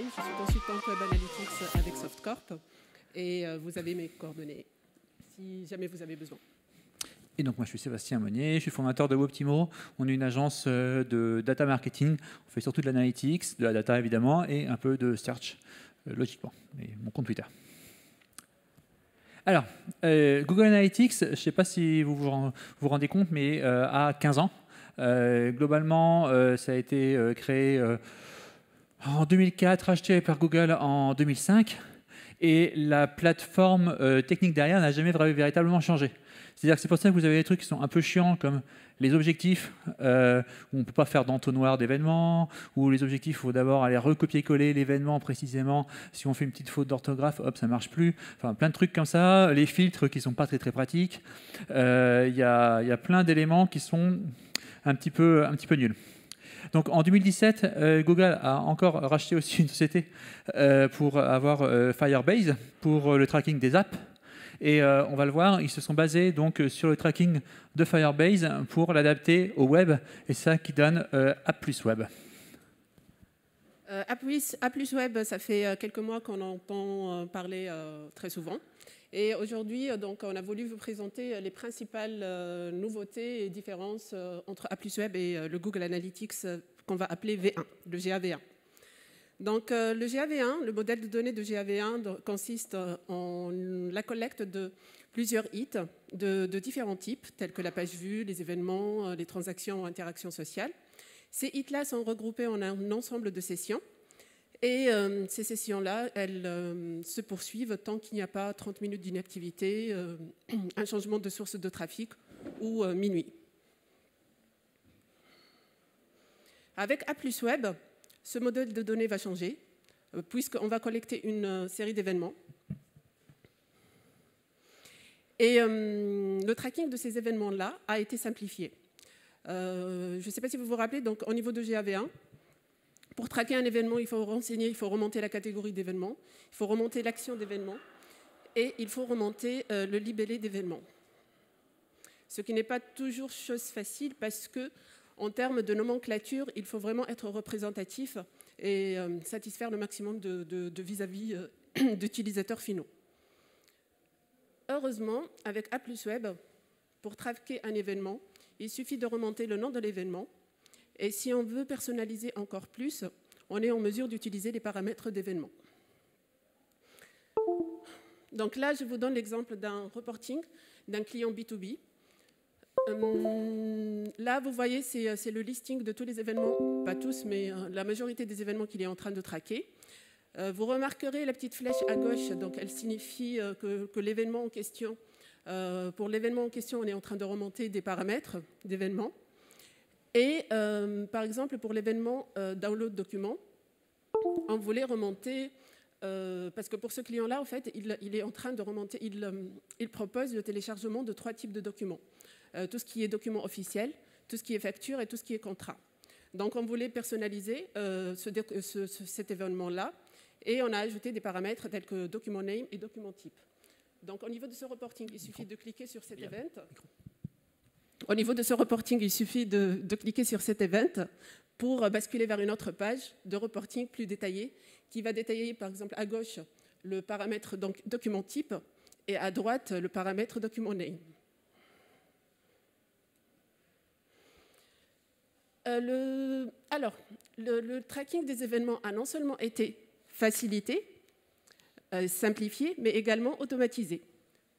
je suis consultante Web Analytics avec Softcorp et vous avez mes coordonnées si jamais vous avez besoin. Et donc moi je suis Sébastien Monnier, je suis fondateur de Woptimo. On est une agence de data marketing. On fait surtout de l'analytics, de la data évidemment, et un peu de search, logiquement. Et mon compte Twitter. Alors, Google Analytics, je ne sais pas si vous vous rendez compte, mais à 15 ans. Globalement, ça a été créé en 2004, acheté par Google en 2005. Et la plateforme technique derrière n'a jamais véritablement changé. C'est-à-dire que c'est pour ça que vous avez des trucs qui sont un peu chiants, comme les objectifs, où on ne peut pas faire d'entonnoir d'événements, où les objectifs, il faut d'abord aller recopier-coller l'événement précisément. Si on fait une petite faute d'orthographe, hop, ça ne marche plus. Enfin, plein de trucs comme ça. Les filtres qui ne sont pas très, très pratiques. Il y a plein d'éléments qui sont un petit peu nuls. Donc en 2017, Google a encore racheté aussi une société pour avoir Firebase pour le tracking des apps. Et on va le voir, ils se sont basés donc sur le tracking de Firebase pour l'adapter au web. Et c'est ça qui donne App+Web. App+Web, ça fait quelques mois qu'on entend parler très souvent. Et aujourd'hui, donc, on a voulu vous présenter les principales nouveautés et différences entre App+Web et le Google Analytics qu'on va appeler V1, le GAV1. Donc, le GAV1, le modèle de données de GAV1 consiste en la collecte de plusieurs hits de différents types, tels que la page vue, les événements, les transactions ou interactions sociales. Ces hits-là sont regroupés en un ensemble de sessions. Et ces sessions-là, elles se poursuivent tant qu'il n'y a pas 30 minutes d'inactivité, un changement de source de trafic ou minuit. Avec A+Web, ce modèle de données va changer, puisqu'on va collecter une série d'événements. Et le tracking de ces événements-là a été simplifié. Je ne sais pas si vous vous rappelez, donc au niveau de GAV1, pour traquer un événement, il faut renseigner, il faut remonter la catégorie d'événement, il faut remonter l'action d'événement et il faut remonter le libellé d'événement. Ce qui n'est pas toujours chose facile parce que, en termes de nomenclature, il faut vraiment être représentatif et satisfaire le maximum de vis-à-vis d'utilisateurs finaux. Heureusement, avec A+Web, pour traquer un événement, il suffit de remonter le nom de l'événement. Et si on veut personnaliser encore plus, on est en mesure d'utiliser les paramètres d'événement. Donc là, je vous donne l'exemple d'un reporting d'un client B2B. Là, vous voyez, c'est le listing de tous les événements, pas tous, mais la majorité des événements qu'il est en train de traquer. Vous remarquerez la petite flèche à gauche, donc elle signifie que l'événement en question, pour l'événement en question, on est en train de remonter des paramètres d'événement. Et par exemple, pour l'événement download document, on voulait remonter, parce que pour ce client-là, en fait, il est en train de remonter, il propose le téléchargement de 3 types de documents. Tout ce qui est document officiel, tout ce qui est facture et tout ce qui est contrat. Donc on voulait personnaliser cet événement-là et on a ajouté des paramètres tels que document name et document type. Donc au niveau de ce reporting, il suffit de cliquer sur cet event. Au niveau de ce reporting, il suffit de cliquer sur cet event pour basculer vers une autre page de reporting plus détaillée qui va détailler par exemple à gauche le paramètre donc, document type et à droite le paramètre document name. Le tracking des événements a non seulement été facilité, simplifié, mais également automatisé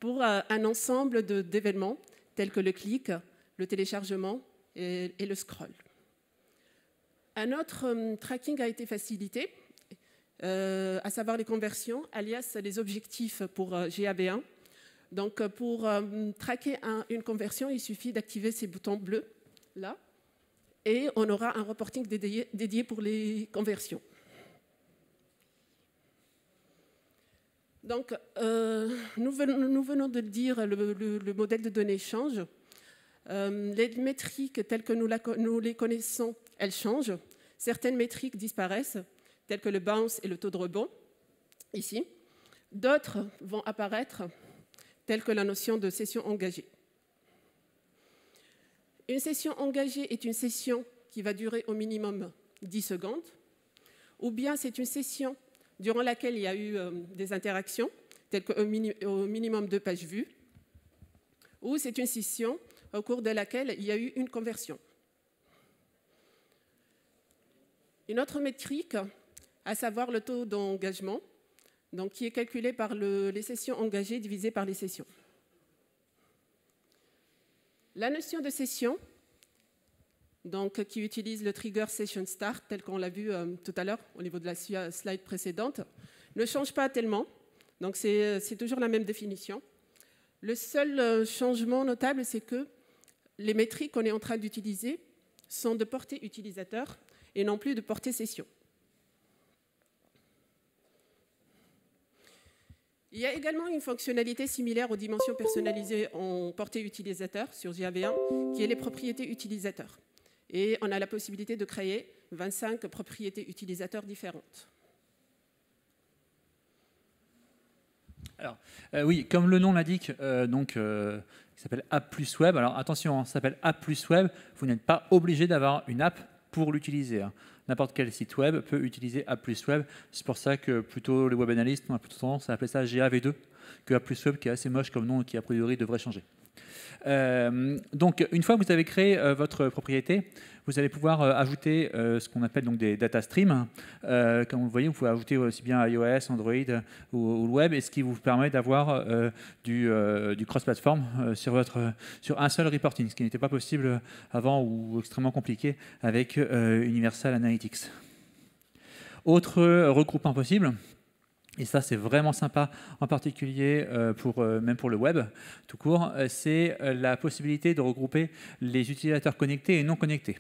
pour un ensemble d'événements tels que le clic, le téléchargement et le scroll. Un autre tracking a été facilité, à savoir les conversions, alias les objectifs pour GAV1. Donc pour traquer une conversion, il suffit d'activer ces boutons bleus, là, et on aura un reporting dédié pour les conversions. Donc, nous venons de le dire, le modèle de données change. Les métriques telles que nous les connaissons, elles changent. Certaines métriques disparaissent, telles que le bounce et le taux de rebond, ici. D'autres vont apparaître, telles que la notion de session engagée. Une session engagée est une session qui va durer au minimum 10 secondes, ou bien c'est une session durant laquelle il y a eu des interactions, telles qu'au minimum 2 pages vues, ou c'est une session au cours de laquelle il y a eu une conversion. Une autre métrique, à savoir le taux d'engagement, donc qui est calculé par les sessions engagées divisées par les sessions. La notion de session, donc, qui utilise le trigger session start, tel qu'on l'a vu tout à l'heure au niveau de la slide précédente, ne change pas tellement. Donc c'est toujours la même définition. Le seul changement notable, c'est que les métriques qu'on est en train d'utiliser sont de portée utilisateur et non plus de portée session. Il y a également une fonctionnalité similaire aux dimensions personnalisées en portée utilisateur sur JAV1, qui est les propriétés utilisateurs. Et on a la possibilité de créer 25 propriétés utilisateurs différentes. Alors, oui, comme le nom l'indique, il s'appelle App plus Web. Alors attention, ça s'appelle App plus Web. Vous n'êtes pas obligé d'avoir une app pour l'utiliser. N'importe quel site web peut utiliser App plus Web. C'est pour ça que plutôt les web analystes ont plutôt tendance à appeler ça GAV2 que App plus Web, qui est assez moche comme nom et qui a priori devrait changer. Donc, une fois que vous avez créé votre propriété, vous allez pouvoir ajouter ce qu'on appelle donc des data streams. Comme vous le voyez, vous pouvez ajouter aussi bien iOS, Android ou le web, et ce qui vous permet d'avoir du cross-platform sur un seul reporting, ce qui n'était pas possible avant ou extrêmement compliqué avec Universal Analytics. Autre regroupement possible. Et ça, c'est vraiment sympa, en particulier même pour le web, tout court, c'est la possibilité de regrouper les utilisateurs connectés et non connectés.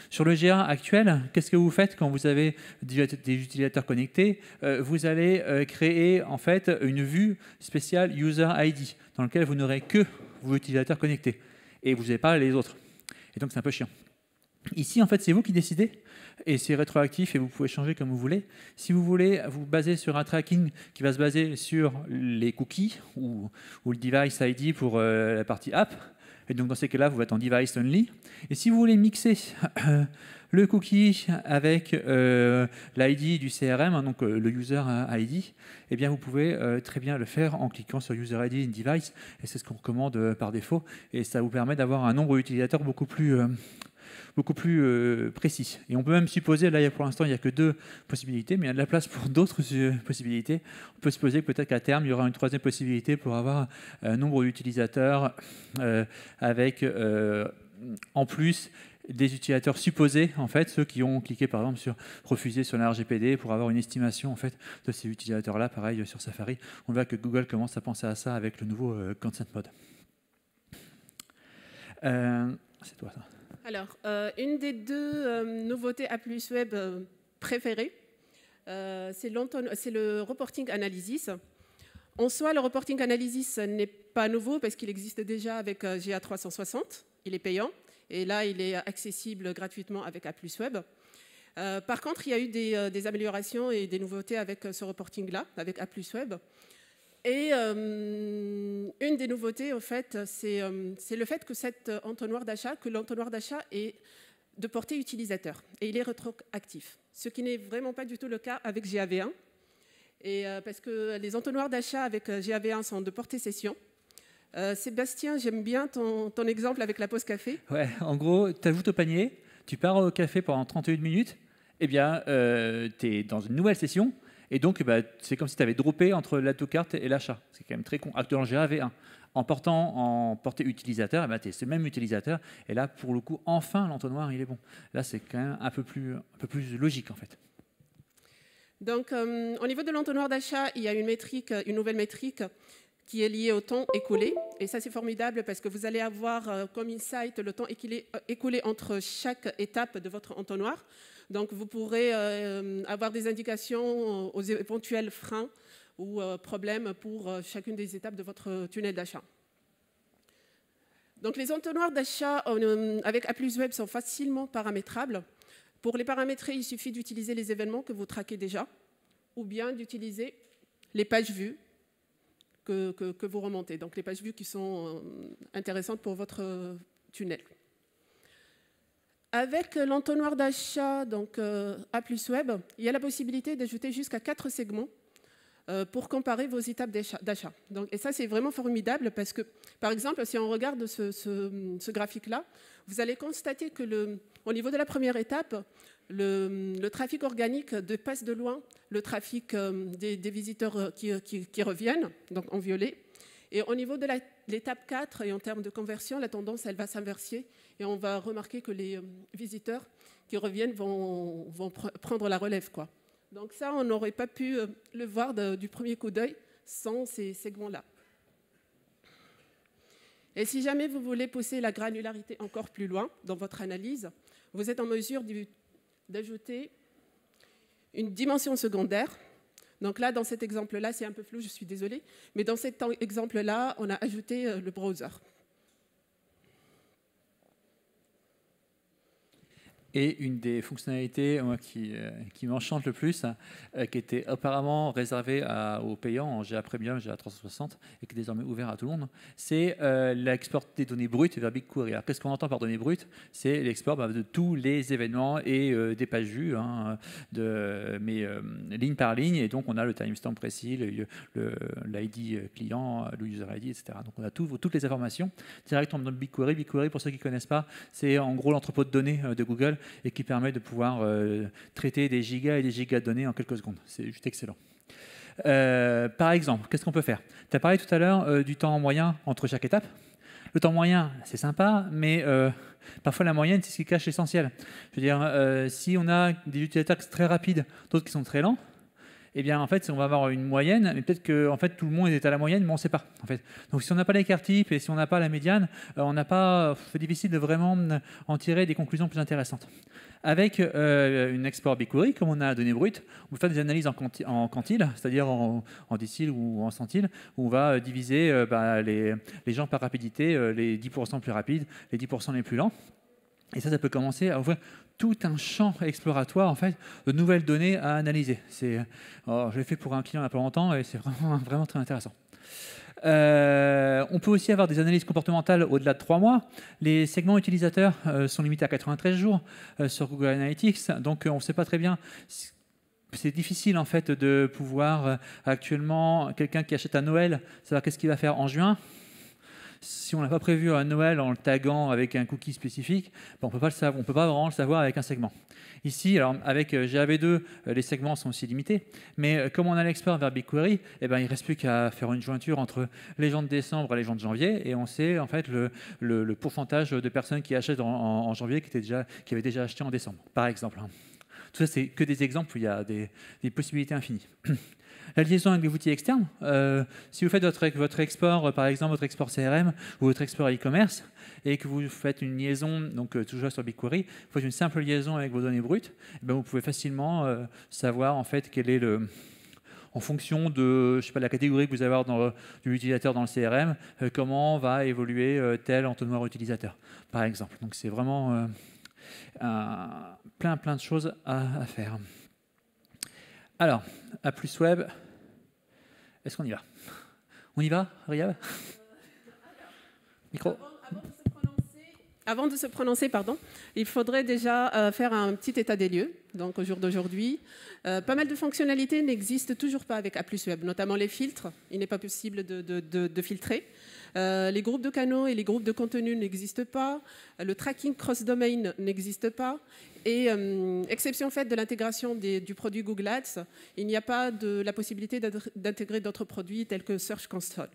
Sur le GA actuel, qu'est-ce que vous faites quand vous avez des utilisateurs connectés? Vous allez créer en fait une vue spéciale User ID, dans laquelle vous n'aurez que vos utilisateurs connectés, et vous n'avez pas les autres. Et donc, c'est un peu chiant. Ici, en fait, c'est vous qui décidez, et c'est rétroactif, et vous pouvez changer comme vous voulez. Si vous voulez vous baser sur un tracking qui va se baser sur les cookies ou le device ID pour la partie app, et donc dans ces cas-là, vous êtes en device only. Et si vous voulez mixer le cookie avec l'ID du CRM, donc le user ID, eh bien vous pouvez très bien le faire en cliquant sur user ID in device, et c'est ce qu'on recommande par défaut, et ça vous permet d'avoir un nombre d'utilisateurs beaucoup plus précis. Et on peut même supposer, là pour l'instant il n'y a que 2 possibilités, mais il y a de la place pour d'autres possibilités. On peut supposer que peut-être qu'à terme il y aura une 3e possibilité pour avoir un nombre d'utilisateurs avec en plus des utilisateurs supposés, en fait, ceux qui ont cliqué par exemple sur refuser sur la RGPD pour avoir une estimation en fait de ces utilisateurs-là. Pareil sur Safari, on voit que Google commence à penser à ça avec le nouveau Consent Mode. C'est toi ça. Alors, une des 2 nouveautés A+ Web préférées, c'est le reporting analysis. En soi, le reporting analysis n'est pas nouveau parce qu'il existe déjà avec GA360. Il est payant et là, il est accessible gratuitement avec A+ Web. Par contre, il y a eu des améliorations et des nouveautés avec ce reporting-là, avec A+ Web. Et une des nouveautés, en fait, c'est le fait que l'entonnoir d'achat est de portée utilisateur et il est rétroactif, ce qui n'est vraiment pas du tout le cas avec GAV1. Et parce que les entonnoirs d'achat avec GAV1 sont de portée session. Sébastien, j'aime bien ton exemple avec la pause café. Ouais, en gros, tu ajoutes au panier, tu pars au café pendant 31 minutes, eh bien, tu es dans une nouvelle session. Et donc, c'est comme si tu avais droppé entre l'autocarte et l'achat. C'est quand même très con. Actuellement, GAV1. En portant en portée utilisateur, tu es ce même utilisateur. Et là, pour le coup, enfin, l'entonnoir, il est bon. Là, c'est quand même un peu plus logique, en fait. Donc, au niveau de l'entonnoir d'achat, il y a une nouvelle métrique qui est liée au temps écoulé. Et ça, c'est formidable parce que vous allez avoir comme insight le temps écoulé entre chaque étape de votre entonnoir. Donc, vous pourrez avoir des indications aux éventuels freins ou problèmes pour chacune des étapes de votre tunnel d'achat. Donc, les entonnoirs d'achat avec A+ Web sont facilement paramétrables. Pour les paramétrer, il suffit d'utiliser les événements que vous traquez déjà ou bien d'utiliser les pages vues que vous remontez. Donc, les pages vues qui sont intéressantes pour votre tunnel. Avec l'entonnoir d'achat, donc A plus Web, il y a la possibilité d'ajouter jusqu'à 4 segments pour comparer vos étapes d'achat. Et ça, c'est vraiment formidable parce que, par exemple, si on regarde ce graphique-là, vous allez constater que au niveau de la première étape, le trafic organique dépasse de loin le trafic des visiteurs qui reviennent, donc en violet. Et au niveau de l'étape 4, et en termes de conversion, la tendance, elle va s'inverser. Et on va remarquer que les visiteurs qui reviennent vont prendre la relève, quoi. Donc ça, on n'aurait pas pu le voir du premier coup d'œil sans ces segments-là. Et si jamais vous voulez pousser la granularité encore plus loin dans votre analyse, vous êtes en mesure d'ajouter une dimension secondaire. Donc là, dans cet exemple-là, c'est un peu flou, je suis désolée, mais dans cet exemple-là, on a ajouté le browser. Et une des fonctionnalités moi, qui m'enchante le plus, qui était apparemment réservée aux payants en GA Premium, GA 360, et qui est désormais ouvert à tout le monde, c'est l'export des données brutes vers BigQuery. Alors, qu'est-ce qu'on entend par données brutes? C'est l'export de tous les événements et des pages vues, hein, mais ligne par ligne, et donc on a le timestamp précis, l'ID client, le user ID, etc. Donc on a toutes les informations directement dans BigQuery. BigQuery, pour ceux qui ne connaissent pas, c'est en gros l'entrepôt de données de Google, et qui permet de pouvoir traiter des gigas et des gigas de données en quelques secondes. C'est juste excellent. Par exemple, qu'est-ce qu'on peut faire? Tu as parlé tout à l'heure du temps moyen entre chaque étape. Le temps moyen, c'est sympa, mais parfois la moyenne, c'est ce qui cache l'essentiel. Je veux dire, si on a des utilisateurs très rapides, d'autres qui sont très lents, eh bien, en fait, on va avoir une moyenne, mais peut-être que en fait, tout le monde est à la moyenne, mais on ne sait pas. En fait. Donc, si on n'a pas l'écart type et si on n'a pas la médiane, c'est difficile de vraiment en tirer des conclusions plus intéressantes. Avec une export BigQuery, comme on a données brutes, on peut faire des analyses en quantile, c'est-à-dire en décile ou en centile, où on va diviser les gens par rapidité, les 10% plus rapides, les 10% les plus lents. Et ça peut commencer à ouvrir tout un champ exploratoire en fait, de nouvelles données à analyser. Je l'ai fait pour un client il n'y a pas longtemps et c'est vraiment très intéressant. On peut aussi avoir des analyses comportementales au-delà de 3 mois. Les segments utilisateurs sont limités à 93 jours sur Google Analytics, donc on ne sait pas très bien. C'est difficile en fait de pouvoir actuellement, quelqu'un qui achète à Noël, savoir qu'est-ce qu'il va faire en juin. Si on n'a pas prévu à Noël en le taguant avec un cookie spécifique, on ne peut pas le savoir, on peut pas vraiment le savoir avec un segment. Ici, alors avec GAV2, les segments sont aussi limités, mais comme on a l'export vers BigQuery, il ne reste plus qu'à faire une jointure entre les gens de décembre et les gens de janvier, et on sait en fait le pourcentage de personnes qui achètent en janvier qui avaient déjà acheté en décembre, par exemple. Tout ça, c'est que des exemples où il y a des possibilités infinies. La liaison avec les outils externes, si vous faites votre export, par exemple votre export CRM ou votre export e-commerce, et que vous faites une liaison, donc toujours sur BigQuery, vous faites une simple liaison avec vos données brutes, vous pouvez facilement savoir en fait quel est en fonction de la catégorie que vous allez avoir de l'utilisateur dans le CRM, comment va évoluer tel entonnoir utilisateur, par exemple. Donc c'est vraiment plein de choses à faire. Alors, A plus Web, est-ce qu'on y va? On y va, Riyad? Micro. Avant de se prononcer, il faudrait déjà faire un petit état des lieux. Donc, au jour d'aujourd'hui, pas mal de fonctionnalités n'existent toujours pas avec A plus Web, notamment les filtres. Il n'est pas possible de filtrer. Les groupes de canaux et les groupes de contenu n'existent pas. Le tracking cross-domain n'existe pas. Et exception faite de l'intégration du produit Google Ads, il n'y a pas la possibilité d'intégrer d'autres produits tels que Search Console.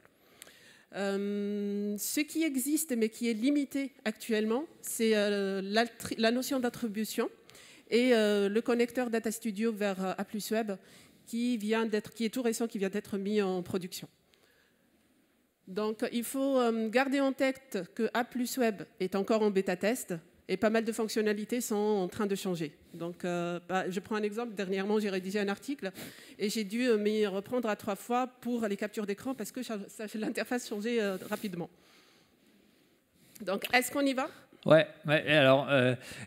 Ce qui existe mais qui est limité actuellement, c'est la notion d'attribution et le connecteur Data Studio vers A plus Web qui est tout récent, qui vient d'être mis en production. Donc il faut garder en tête que A plus Web est encore en bêta test et pas mal de fonctionnalités sont en train de changer. Donc je prends un exemple. Dernièrement, j'ai rédigé un article et j'ai dû m'y reprendre à 3 fois pour les captures d'écran parce que l'interface changeait rapidement. Donc est-ce qu'on y va? Ouais. Alors,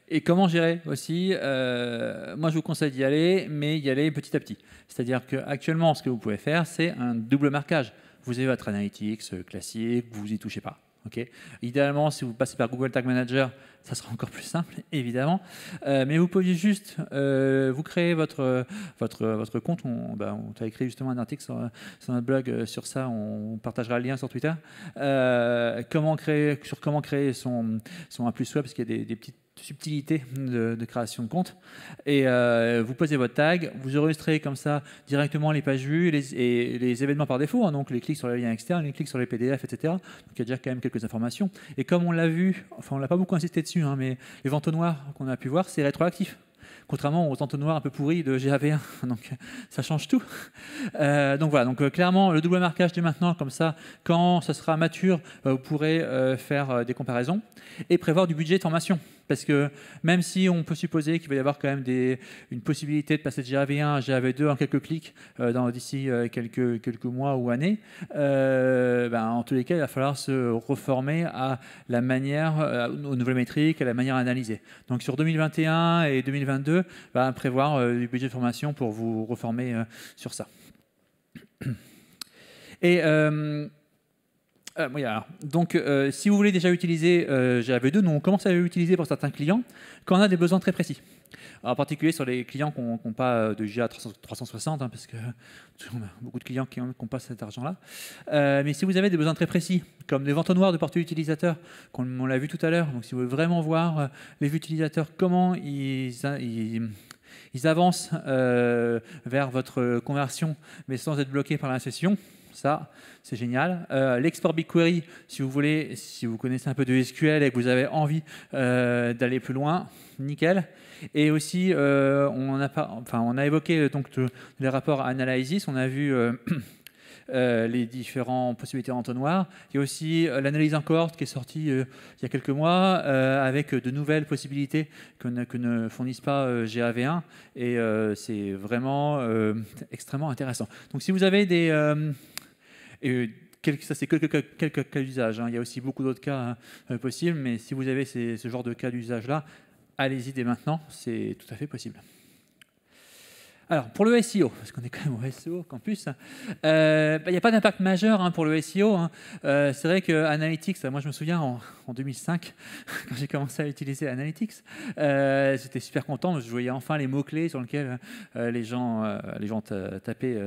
et comment gérer aussi moi, je vous conseille d'y aller, mais y aller petit à petit. C'est-à-dire qu'actuellement, ce que vous pouvez faire, c'est un double marquage. Vous avez votre analytics classique, vous n'y touchez pas. Okay. Idéalement, si vous passez par Google Tag Manager, ça sera encore plus simple, évidemment. Mais vous pouvez juste vous créer votre compte. On a écrit justement un article sur notre blog sur ça. On partagera le lien sur Twitter. Comment créer son A+ web, parce qu'il y a des petites subtilité de création de compte. Et vous posez votre tag, vous enregistrez comme ça directement les pages vues et les événements par défaut, hein, donc les clics sur les liens externes, les clics sur les PDF, etc. Donc il y a déjà quand même quelques informations. Et comme on l'a vu, enfin on l'a pas beaucoup insisté dessus, hein, mais les entonnoirs qu'on a pu voir, c'est rétroactif. Contrairement aux entonnoirs un peu pourris de GAV1, donc ça change tout. Donc voilà, donc clairement le double marquage dès maintenant, comme ça, quand ça sera mature, vous pourrez faire des comparaisons et prévoir du budget de formation. Parce que même si on peut supposer qu'il va y avoir quand même une possibilité de passer de GAV1 à GAV2 en quelques clics d'ici quelques mois ou années, en tous les cas, il va falloir se reformer à la manière, aux nouvelles métriques, à la manière analysée. Donc sur 2021 et 2022, prévoir du budget de formation pour vous reformer sur ça. Et oui, alors. Donc, si vous voulez déjà utiliser GAV2, nous on commence à l'utiliser pour certains clients quand on a des besoins très précis. Alors, en particulier sur les clients qui n'ont pas de GA 360, hein, parce qu'on a beaucoup de clients qui n'ont pas cet argent-là. Mais si vous avez des besoins très précis, comme des entonnoirs de portée utilisateur, comme on l'a vu tout à l'heure, donc si vous voulez vraiment voir les vues utilisateurs, comment ils avancent vers votre conversion, mais sans être bloqués par la session, ça, c'est génial. L'export BigQuery, si vous voulez, si vous connaissez un peu de SQL et que vous avez envie d'aller plus loin, nickel. Et aussi, on a évoqué donc les rapports Analysis, on a vu les différentes possibilités entonnoirs. Il y a aussi l'analyse en cohorte qui est sortie il y a quelques mois avec de nouvelles possibilités que ne fournissent pas GAV1 et c'est vraiment extrêmement intéressant. Donc si vous avez ça, c'est quelques cas d'usage. Hein. Il y a aussi beaucoup d'autres cas possibles, mais si vous avez ce genre de cas d'usage-là, allez-y dès maintenant, c'est tout à fait possible. Alors, pour le SEO, parce qu'on est quand même au SEO campus, il n'y a pas d'impact majeur pour le SEO. Hein. C'est vrai que Analytics, moi je me souviens en 2005, quand j'ai commencé à utiliser Analytics, j'étais super content, je voyais enfin les mots-clés sur lesquels les gens tapaient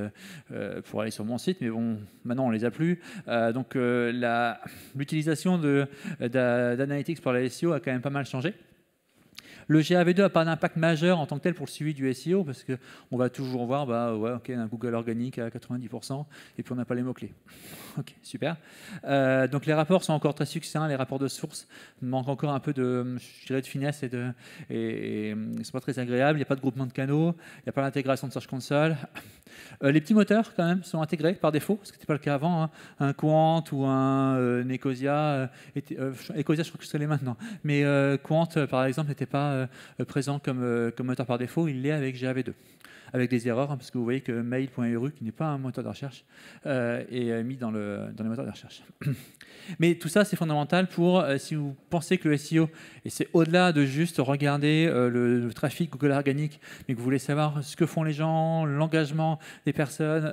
pour aller sur mon site, mais bon, maintenant on ne les a plus. Donc l'utilisation d'Analytics pour la SEO a quand même pas mal changé. Le GAV2 n'a pas d'impact majeur en tant que tel pour le suivi du SEO parce qu'on va toujours voir, on a un Google organique à 90% et puis on n'a pas les mots-clés. Ok, super. Donc les rapports sont encore très succincts, les rapports de source manquent encore un peu de finesse et c'est pas très agréable. Il n'y a pas de groupement de canaux, il n'y a pas l'intégration de Search Console. Les petits moteurs, quand même, sont intégrés par défaut, ce qui n'était pas le cas avant. Hein. Un Quant ou un Ecosia, Ecosia, je crois que c'est les maintenant. Mais Quant, par exemple, n'était pas présent comme moteur par défaut. Il l'est avec GAV2. Avec des erreurs, parce que vous voyez que mail.ru, qui n'est pas un moteur de recherche, est mis dans les moteurs de recherche. Mais tout ça, c'est fondamental pour, si vous pensez que le SEO, et c'est au-delà de juste regarder le trafic Google organique, mais que vous voulez savoir ce que font les gens, l'engagement des personnes,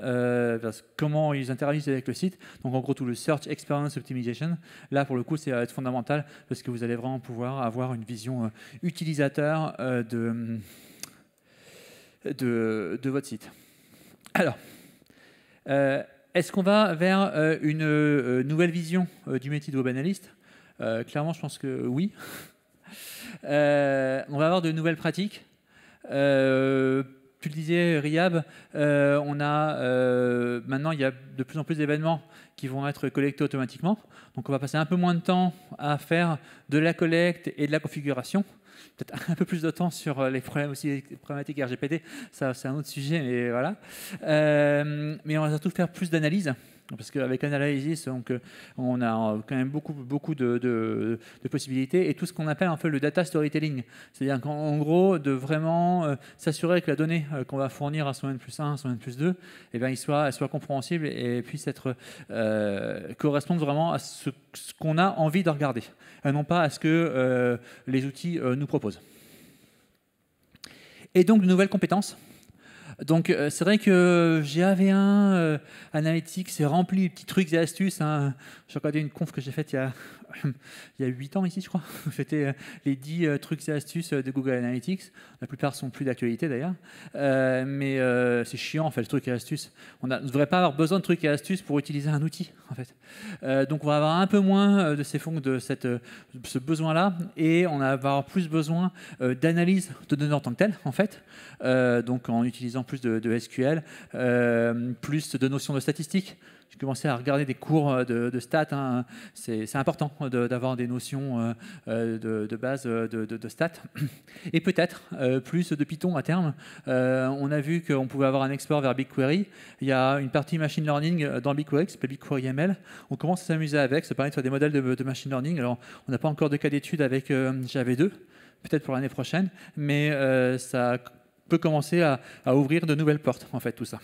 comment ils interagissent avec le site, donc en gros tout le Search Experience Optimization, là pour le coup, c'est être fondamental, parce que vous allez vraiment pouvoir avoir une vision utilisateur de votre site. Alors, est-ce qu'on va vers une nouvelle vision du métier de web analyst ? Clairement, je pense que oui. On va avoir de nouvelles pratiques. Tu le disais, Riyab, maintenant, il y a de plus en plus d'événements qui vont être collectés automatiquement. Donc, on va passer un peu moins de temps à faire de la collecte et de la configuration. Peut-être un peu plus de temps sur les problématiques RGPD, ça c'est un autre sujet, mais voilà. Mais on va surtout faire plus d'analyse, parce qu'avec Analysis, donc, on a quand même beaucoup de possibilités, et tout ce qu'on appelle un peu le data storytelling. C'est-à-dire qu'en gros, de vraiment s'assurer que la donnée qu'on va fournir à son N+1, son N+2, elle soit compréhensible et puisse correspondre vraiment à ce qu'on a envie de regarder, et non pas à ce que les outils nous proposent. Et donc, de nouvelles compétences. Donc, c'est vrai que GA-V1 Analytics, c'est rempli de petits trucs et astuces. Hein. J'ai regardé une conf que j'ai faite il y a 8 ans ici, je crois. C'était les 10 trucs et astuces de Google Analytics. La plupart sont plus d'actualité d'ailleurs. Mais c'est chiant, en fait, le truc et astuces. On ne devrait pas avoir besoin de trucs et astuces pour utiliser un outil, en fait. Donc, on va avoir un peu moins de ce besoin-là. Et on va avoir plus besoin d'analyse de données en tant que telles, en fait. Donc, en utilisant plus de SQL, plus de notions de statistiques. J'ai commencé à regarder des cours de stats. Hein. C'est important d'avoir des notions de base de stats. Et peut-être plus de Python à terme. On a vu qu'on pouvait avoir un export vers BigQuery. Il y a une partie machine learning dans BigQuery qui s'appelle BigQuery ML. On commence à s'amuser avec. Ça permet de faire des modèles de machine learning. Alors, on n'a pas encore de cas d'étude avec JAV2, peut-être pour l'année prochaine, mais ça peut commencer à ouvrir de nouvelles portes, en fait, tout ça.